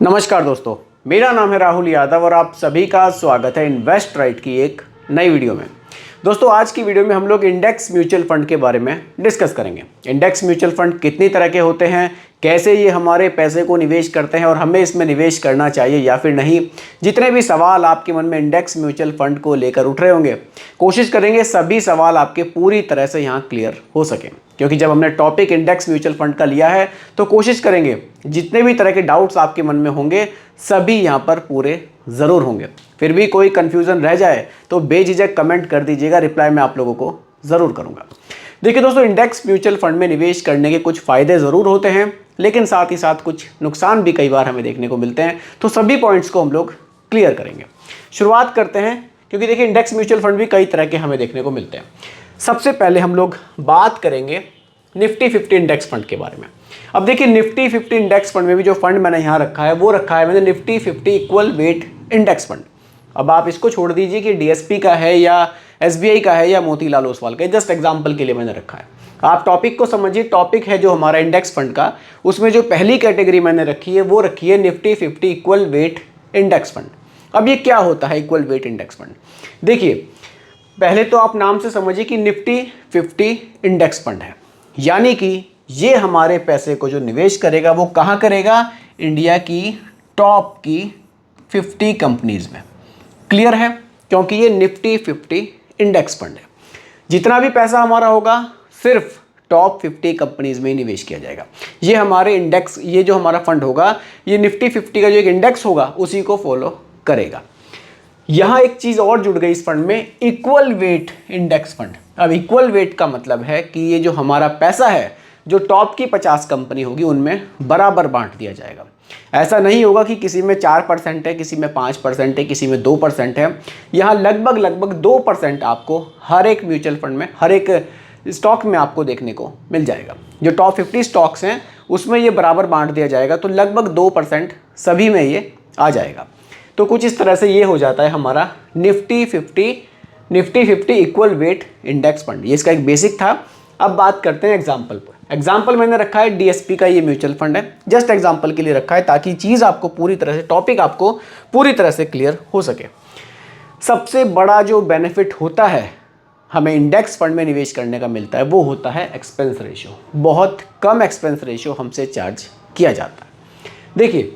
नमस्कार दोस्तों, मेरा नाम है राहुल यादव और आप सभी का स्वागत है इन्वेस्ट राइट की एक नई वीडियो में। दोस्तों, आज की वीडियो में हम लोग इंडेक्स म्यूचुअल फंड के बारे में डिस्कस करेंगे। इंडेक्स म्यूचुअल फंड कितनी तरह के होते हैं, कैसे ये हमारे पैसे को निवेश करते हैं और हमें इसमें निवेश करना चाहिए या फिर नहीं। जितने भी सवाल आपके मन में इंडेक्स म्यूचुअल फंड को लेकर उठ रहे होंगे, कोशिश करेंगे सभी सवाल आपके पूरी तरह से यहाँ क्लियर हो सके, क्योंकि जब हमने टॉपिक इंडेक्स म्यूचुअल फंड का लिया है तो कोशिश करेंगे जितने भी तरह के डाउट्स आपके मन में होंगे सभी यहाँ पर पूरे ज़रूर होंगे। फिर भी कोई कन्फ्यूज़न रह जाए तो बेझिझक कमेंट कर दीजिएगा, रिप्लाई मैं आप लोगों को ज़रूर करूँगा। देखिए दोस्तों, इंडेक्स म्यूचुअल फंड में निवेश करने के कुछ फ़ायदे ज़रूर होते हैं, लेकिन साथ ही साथ कुछ नुकसान भी कई बार हमें देखने को मिलते हैं। तो सभी पॉइंट्स को हम लोग क्लियर करेंगे। शुरुआत करते हैं, क्योंकि देखिए इंडेक्स म्यूचुअल फंड भी कई तरह के हमें देखने को मिलते हैं। सबसे पहले हम लोग बात करेंगे निफ्टी 50 इंडेक्स फंड के बारे में। अब देखिए निफ्टी 50 इंडेक्स फंड में भी जो फंड मैंने यहाँ रखा है वो रखा है मैंने Nifty 50 equal weight index fund. अब आप इसको छोड़ दीजिए कि डीएसपी का है या एसबीआई का है या मोतीलाल ओसवाल का है, जस्ट एग्जांपल के लिए मैंने रखा है। आप टॉपिक को समझिए। टॉपिक है जो हमारा इंडेक्स फंड का, उसमें जो पहली कैटेगरी मैंने रखी है वो रखी है Nifty 50 equal weight index fund. अब ये क्या होता है इक्वल वेट इंडेक्स फंड? देखिए, पहले तो आप नाम से समझिए कि निफ्टी 50 इंडेक्स फंड है, यानी कि ये हमारे पैसे को जो निवेश करेगा वो कहाँ करेगा? इंडिया की टॉप की 50 कंपनीज में। क्लियर है? क्योंकि ये निफ्टी 50 इंडेक्स फंड है। जितना भी पैसा हमारा होगा सिर्फ टॉप 50 कंपनीज में ही निवेश किया जाएगा। ये हमारे इंडेक्स, ये जो हमारा फंड होगा ये निफ्टी 50 का जो एक इंडेक्स होगा उसी को फॉलो करेगा। यहाँ एक चीज़ और जुड़ गई इस फंड में, इक्वल वेट इंडेक्स फंड। अब इक्वल वेट का मतलब है कि ये जो हमारा पैसा है जो टॉप की 50 कंपनी होगी उनमें बराबर बांट दिया जाएगा। ऐसा नहीं होगा कि किसी में 4% है, किसी में 5% है, किसी में 2% है। यहाँ लगभग 2% आपको हर एक म्यूचुअल फंड में, हर एक स्टॉक में आपको देखने को मिल जाएगा। जो टॉप 50 स्टॉक्स हैं उसमें ये बराबर बांट दिया जाएगा, तो लगभग 2% सभी में ये आ जाएगा। तो कुछ इस तरह से ये हो जाता है हमारा Nifty 50 equal weight index fund. ये इसका एक बेसिक था। अब बात करते हैं एग्जाम्पल पर। एग्जाम्पल मैंने रखा है डीएसपी का, ये म्यूचुअल फंड है, जस्ट एग्जाम्पल के लिए रखा है ताकि चीज़ आपको पूरी तरह से, टॉपिक आपको पूरी तरह से क्लियर हो सके। सबसे बड़ा जो बेनिफिट होता है हमें इंडेक्स फंड में निवेश करने का मिलता है वो होता है एक्सपेंस रेशियो। बहुत कम एक्सपेंस रेशियो हमसे चार्ज किया जाता है। देखिए,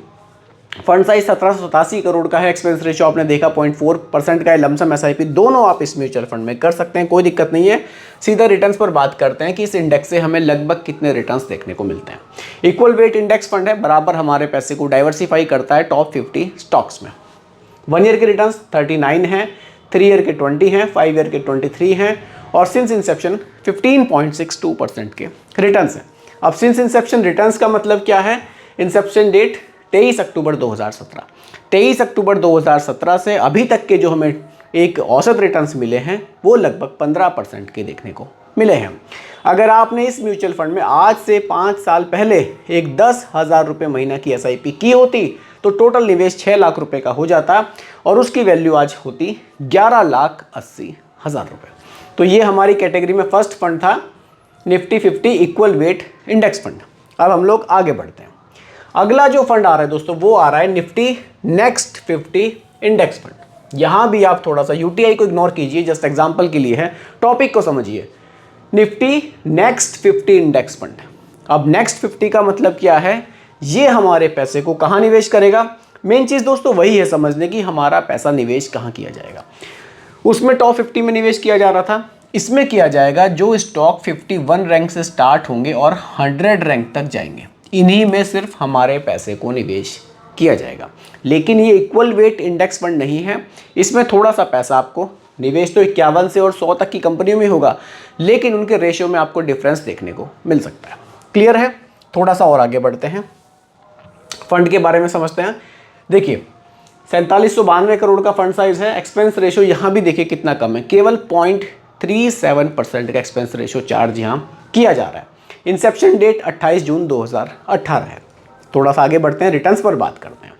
फंड साइज 1787 करोड़ का है, एक्सपेंस रेशियो आपने देखा 0.4% का है। लमसम एसआईपी दोनों आप इस म्यूचुअल फंड में कर सकते हैं, कोई दिक्कत नहीं है। सीधा रिटर्न्स पर बात करते हैं कि इस इंडेक्स से हमें लगभग कितने रिटर्न्स देखने को मिलते हैं। इक्वल वेट इंडेक्स फंड है, बराबर हमारे पैसे को डाइवर्सिफाई करता है टॉप 50 स्टॉक्स में। 1 ईयर के रिटर्न्स 39 हैं, 3 ईयर के 20 हैं, 5 ईयर के 23 हैं और सिंस इंसेप्शन 15.62% के रिटर्न्स हैं। अब सिंस इंसेप्शन रिटर्न्स का मतलब क्या है? इंसेप्शन डेट 23 अक्टूबर 2017। 23 अक्टूबर 2017 से अभी तक के जो हमें एक औसत रिटर्न्स मिले हैं वो लगभग 15% के देखने को मिले हैं। अगर आपने इस म्यूचुअल फंड में आज से 5 साल पहले एक 10,000 रुपये महीना की एसआईपी की होती तो टोटल निवेश 6 लाख रुपए का हो जाता और उसकी वैल्यू आज होती 11,80,000 रुपये। तो ये हमारी कैटेगरी में फर्स्ट फंड था Nifty 50 equal weight index fund. अब हम लोग आगे बढ़ते हैं। अगला जो फंड आ रहा है दोस्तों वो आ रहा है निफ्टी नेक्स्ट 50 इंडेक्स फंड। यहाँ भी आप थोड़ा सा यूटीआई को इग्नोर कीजिए, जस्ट एग्जांपल के लिए है, टॉपिक को समझिए। Nifty next 50 index fund. अब नेक्स्ट 50 का मतलब क्या है? ये हमारे पैसे को कहाँ निवेश करेगा? मेन चीज़ दोस्तों वही है समझने की, हमारा पैसा निवेश कहाँ किया जाएगा। उसमें टॉप 50 में निवेश किया जा रहा था, इसमें किया जाएगा जो स्टॉक 51 रैंक से स्टार्ट होंगे और 100 रैंक तक जाएंगे, इन्हीं में सिर्फ हमारे पैसे को निवेश किया जाएगा। लेकिन ये इक्वल वेट इंडेक्स फंड नहीं है, इसमें थोड़ा सा पैसा आपको निवेश तो 51 से और 100 तक की कंपनियों में होगा, लेकिन उनके रेशियो में आपको डिफरेंस देखने को मिल सकता है। क्लियर है? थोड़ा सा और आगे बढ़ते हैं, फंड के बारे में समझते हैं। देखिए, 4792 करोड़ का फंड साइज है। एक्सपेंस रेशियो यहाँ भी देखिए कितना कम है, केवल 0.37% का एक्सपेंस रेशियो चार्ज यहाँ किया जा रहा है। इंसेप्शन डेट 28 जून 2018 है। थोड़ा सा आगे बढ़ते हैं, रिटर्न्स पर बात करते हैं।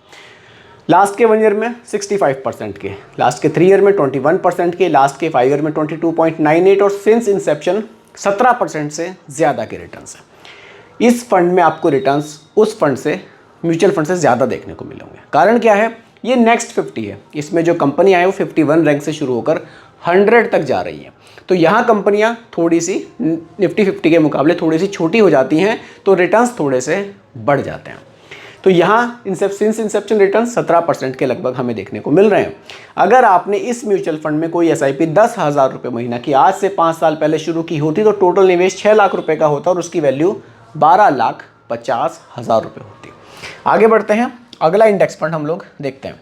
लास्ट के 1 ईयर में 65% के, लास्ट के 3 ईयर में 21% के, लास्ट के 5 ईयर में 22.98 और सिंस इंसेप्शन 17% से ज़्यादा के रिटर्न्स हैं। इस फंड में आपको रिटर्न्स उस फंड से म्यूचुअल फंड से ज़्यादा देखने को मिलेंगे। कारण क्या है, ये नेक्स्ट 50 है, इसमें जो कंपनी आए वो 51 रैंक से शुरू होकर 100 तक जा रही है। तो यहाँ कंपनियाँ थोड़ी सी निफ्टी 50 के मुकाबले थोड़ी सी छोटी हो जाती हैं, तो रिटर्न्स थोड़े से बढ़ जाते हैं। तो यहाँ इंसेप्शन रिटर्न 17% के लगभग हमें देखने को मिल रहे हैं। अगर आपने इस म्यूचुअल फंड में कोई एसआईपी 10,000 रुपये महीना की आज से 5 साल पहले शुरू की होती तो टोटल निवेश 6 लाख रुपए का होता और उसकी वैल्यू 12,50,000 रुपये होती। आगे बढ़ते हैं, अगला इंडेक्स फंड हम लोग देखते हैं।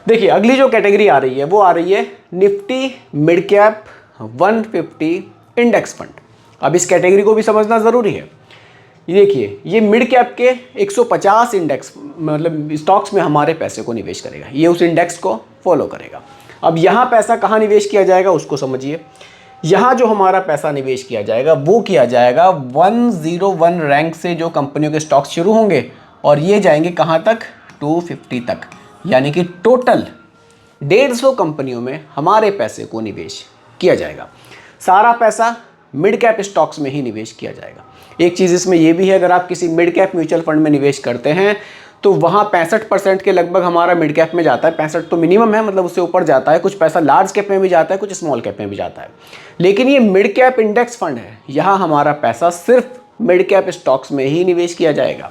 देखिए अगली जो कैटेगरी आ रही है वो आ रही है Nifty mid cap 150 index fund. अब इस कैटेगरी को भी समझना ज़रूरी है। ये देखिए, ये मिड कैप के 150 इंडेक्स मतलब स्टॉक्स में हमारे पैसे को निवेश करेगा, ये उस इंडेक्स को फॉलो करेगा। अब यहाँ पैसा कहाँ निवेश किया जाएगा उसको समझिए। यहाँ जो हमारा पैसा निवेश किया जाएगा वो किया जाएगा 101 रैंक से जो कंपनियों के स्टॉक्स शुरू होंगे और ये जाएंगे कहाँ तक, 250 तक। यानी कि टोटल 150 कंपनियों में हमारे पैसे को निवेश किया जाएगा। सारा पैसा मिड कैप स्टॉक्स में ही निवेश किया जाएगा। एक चीज़ इसमें यह भी है, अगर आप किसी मिड कैप म्यूचुअल फंड में निवेश करते हैं तो वहाँ 65% के लगभग हमारा मिड कैप में जाता है। 65 तो मिनिमम है, मतलब उससे ऊपर जाता है। कुछ पैसा लार्ज कैप में भी जाता है, कुछ स्मॉल कैप में भी जाता है। लेकिन ये मिड कैप इंडेक्स फंड है, यहाँ हमारा पैसा सिर्फ मिड कैप स्टॉक्स में ही निवेश किया जाएगा।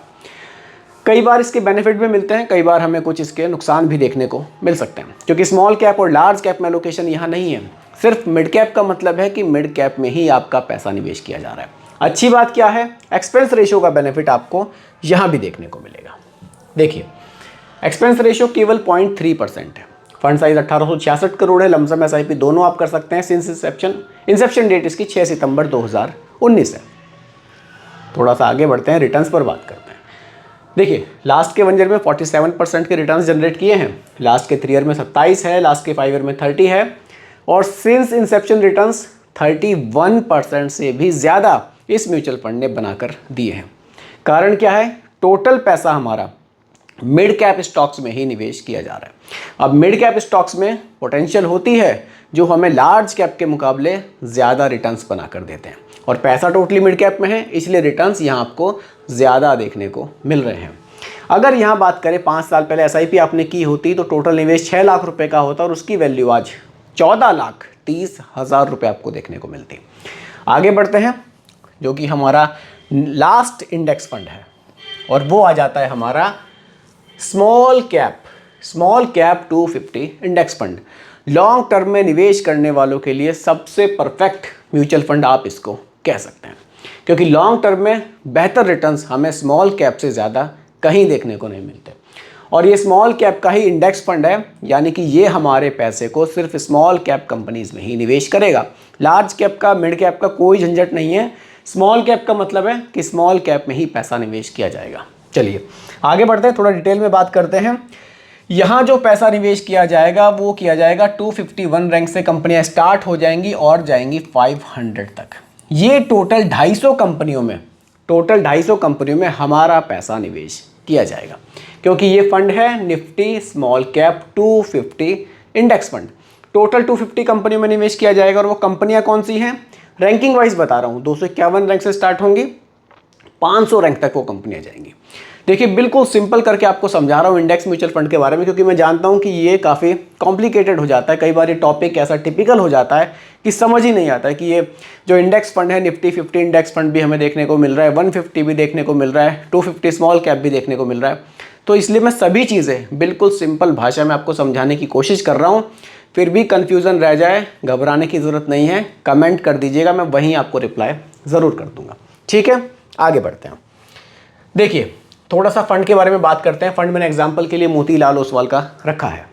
कई बार इसके बेनिफिट भी मिलते हैं, कई बार हमें कुछ इसके नुकसान भी देखने को मिल सकते हैं, क्योंकि स्मॉल कैप और लार्ज कैप में एलोकेशन यहाँ नहीं है। सिर्फ मिड कैप का मतलब है कि मिड कैप में ही आपका पैसा निवेश किया जा रहा है। अच्छी बात क्या है, एक्सपेंस रेशियो का बेनिफिट आपको यहाँ भी देखने को मिलेगा। देखिए एक्सपेंस रेशियो केवल 0.3% है। फंड साइज 1866 करोड़ है। लमसम एसआईपी दोनों आप कर सकते हैं। सिंस इंसेप्शन डेट इसकी 6 सितंबर 2019 है। थोड़ा सा आगे बढ़ते हैं, रिटर्न्स पर बात करते हैं। देखिए लास्ट के 1 ईयर में 47% के रिटर्न्स जनरेट किए हैं, लास्ट के 3 ईयर में 27 है, लास्ट के 5 ईयर में 30 है और सिंस इंसेप्शन रिटर्न्स 31% से भी ज़्यादा इस म्यूचुअल फंड ने बनाकर दिए हैं। कारण क्या है, टोटल पैसा हमारा मिड कैप स्टॉक्स में ही निवेश किया जा रहा है। अब मिड कैप स्टॉक्स में पोटेंशियल होती है जो हमें लार्ज कैप के मुकाबले ज़्यादा रिटर्न्स बनाकर देते हैं और पैसा टोटली मिड कैप में है, इसलिए रिटर्न्स यहाँ आपको ज़्यादा देखने को मिल रहे हैं। अगर यहाँ बात करें 5 साल पहले एसआईपी आपने की होती तो टोटल निवेश 6 लाख रुपए का होता और उसकी वैल्यू आज 14,30,000 रुपये आपको देखने को मिलती। आगे बढ़ते हैं, जो कि हमारा लास्ट इंडेक्स फंड है और वो आ जाता है हमारा small cap 250 index fund. Long term में निवेश करने वालों के लिए सबसे परफेक्ट म्यूचुअल फंड आप इसको कह सकते हैं, क्योंकि लॉन्ग टर्म में बेहतर रिटर्न्स हमें स्मॉल कैप से ज़्यादा कहीं देखने को नहीं मिलते। और ये स्मॉल कैप का ही इंडेक्स फंड है, यानी कि ये हमारे पैसे को सिर्फ स्मॉल कैप कंपनीज में ही निवेश करेगा। लार्ज कैप का, मिड कैप का कोई झंझट नहीं है। स्मॉल कैप का मतलब है कि स्मॉल कैप में ही पैसा निवेश किया जाएगा। चलिए आगे बढ़ते हैं, थोड़ा डिटेल में बात करते हैं। यहाँ जो पैसा निवेश किया जाएगा वो किया जाएगा 251 रैंक से कंपनियाँ स्टार्ट हो जाएंगी और जाएंगी 500 तक। ये टोटल 250 कंपनियों में हमारा पैसा निवेश किया जाएगा, क्योंकि ये फंड है Nifty small cap 250 index fund. Total 250 कंपनियों में निवेश किया जाएगा और वो कंपनियां कौन सी हैं, रैंकिंग वाइज बता रहा हूँ। 251 रैंक से स्टार्ट होंगी, 500 रैंक तक वो कंपनियां जाएंगी। देखिए बिल्कुल सिंपल करके आपको समझा रहा हूँ इंडेक्स म्यूचुअल फंड के बारे में, क्योंकि मैं जानता हूँ कि ये काफ़ी कॉम्प्लिकेटेड हो जाता है। कई बार ये टॉपिक ऐसा टिपिकल हो जाता है कि समझ ही नहीं आता है कि ये जो इंडेक्स फंड है, निफ्टी 50 इंडेक्स फंड भी हमें देखने को मिल रहा है, 150 भी देखने को मिल रहा है, 250 स्मॉल कैप भी देखने को मिल रहा है। तो इसलिए मैं सभी चीज़ें बिल्कुल सिंपल भाषा में आपको समझाने की कोशिश कर रहा हूँ। फिर भी कन्फ्यूज़न रह जाए, घबराने की ज़रूरत नहीं है, कमेंट कर दीजिएगा, मैं वहीं आपको रिप्लाई ज़रूर कर दूँगा। ठीक है, आगे बढ़ते हैं। देखिए थोड़ा सा फंड के बारे में बात करते हैं। फंड मैंने एग्जांपल के लिए मोतीलाल ओसवाल का रखा है।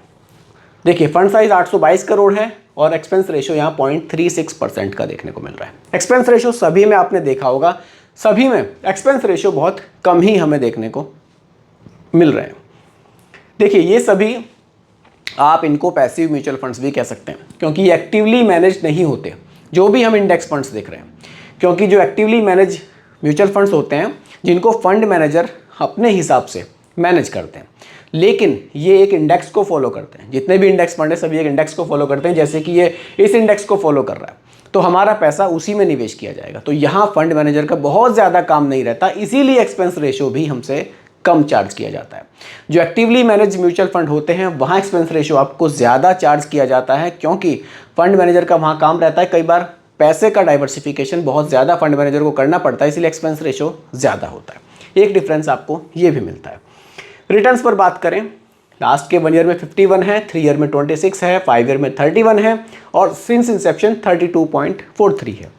देखिए फंड साइज 822 करोड़ है और एक्सपेंस रेशियो यहाँ 0.36% का देखने को मिल रहा है। एक्सपेंस रेशियो सभी में आपने देखा होगा, सभी में एक्सपेंस रेशियो बहुत कम ही हमें देखने को मिल रहे हैं। देखिए ये सभी आप इनको पैसिव म्यूचुअल फंड्स भी कह सकते हैं, क्योंकि ये एक्टिवली मैनेज नहीं होते जो भी हम इंडेक्स फंड्स देख रहे हैं। क्योंकि जो एक्टिवली मैनेज म्यूचुअल फंड्स होते हैं जिनको फंड मैनेजर अपने हिसाब से मैनेज करते हैं, लेकिन ये एक इंडेक्स को फॉलो करते हैं। जितने भी इंडेक्स फंड है सभी एक इंडेक्स को फॉलो करते हैं। जैसे कि ये इस इंडेक्स को फॉलो कर रहा है तो हमारा पैसा उसी में निवेश किया जाएगा। तो यहाँ फंड मैनेजर का बहुत ज़्यादा काम नहीं रहता, इसीलिए एक्सपेंस रेशियो भी हमसे कम चार्ज किया जाता है। जो एक्टिवली मैनेज म्यूचुअल फंड होते हैं वहाँ एक्सपेंस रेशियो आपको ज़्यादा चार्ज किया जाता है, क्योंकि फंड मैनेजर का वहाँ काम रहता है कई बार पैसे का डाइवर्सिफिकेशन बहुत ज़्यादा फंड मैनेजर को करना पड़ता है, इसलिए एक्सपेंस रेशियो ज़्यादा होता है। एक डिफरेंस आपको ये भी मिलता है। रिटर्न्स पर बात करें, लास्ट के 1 ईयर में 51 है, 3 ईयर में 26 है, 5 ईयर में 31 है और सिंस इंसेप्शन 32.43 है।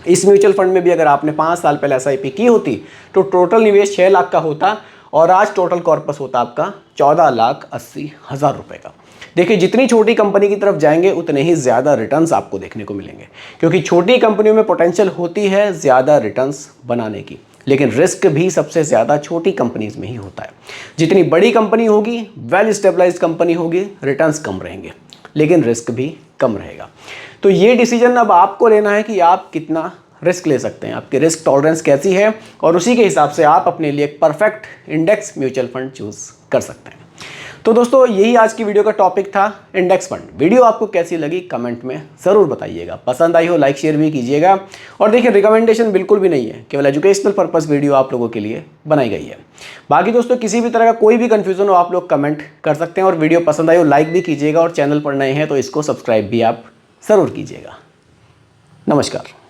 इस म्यूचुअल फंड में भी अगर आपने 5 साल पहले SIP की होती तो टोटल निवेश 6 लाख का होता और आज टोटल कॉर्पस होता आपका 14,80,000 रुपये का। देखिए, जितनी छोटी कंपनी की तरफ जाएंगे उतने ही ज़्यादा रिटर्न्स आपको देखने को मिलेंगे, क्योंकि छोटी कंपनियों में पोटेंशियल होती है ज़्यादा रिटर्न्स बनाने की, लेकिन रिस्क भी सबसे ज़्यादा छोटी कंपनीज में ही होता है। जितनी बड़ी कंपनी होगी, वेल स्टेबलाइज्ड कंपनी होगी, रिटर्न्स कम रहेंगे लेकिन रिस्क भी कम रहेगा। तो ये डिसीजन अब आपको लेना है कि आप कितना रिस्क ले सकते हैं, आपकी रिस्क टॉलरेंस कैसी है, और उसी के हिसाब से आप अपने लिए एक perfect index mutual fund choose कर सकते हैं। तो दोस्तों, यही आज की वीडियो का टॉपिक था, इंडेक्स फंड। वीडियो आपको कैसी लगी कमेंट में ज़रूर बताइएगा। पसंद आई हो लाइक शेयर भी कीजिएगा। और देखिए, रिकमेंडेशन बिल्कुल भी नहीं है, केवल एजुकेशनल पर्पस वीडियो आप लोगों के लिए बनाई गई है। बाकी दोस्तों, किसी भी तरह का कोई भी कन्फ्यूज़न हो आप लोग कमेंट कर सकते हैं, और वीडियो पसंद आई हो लाइक भी कीजिएगा, और चैनल पर नए हैं तो इसको सब्सक्राइब भी आप ज़रूर कीजिएगा। नमस्कार।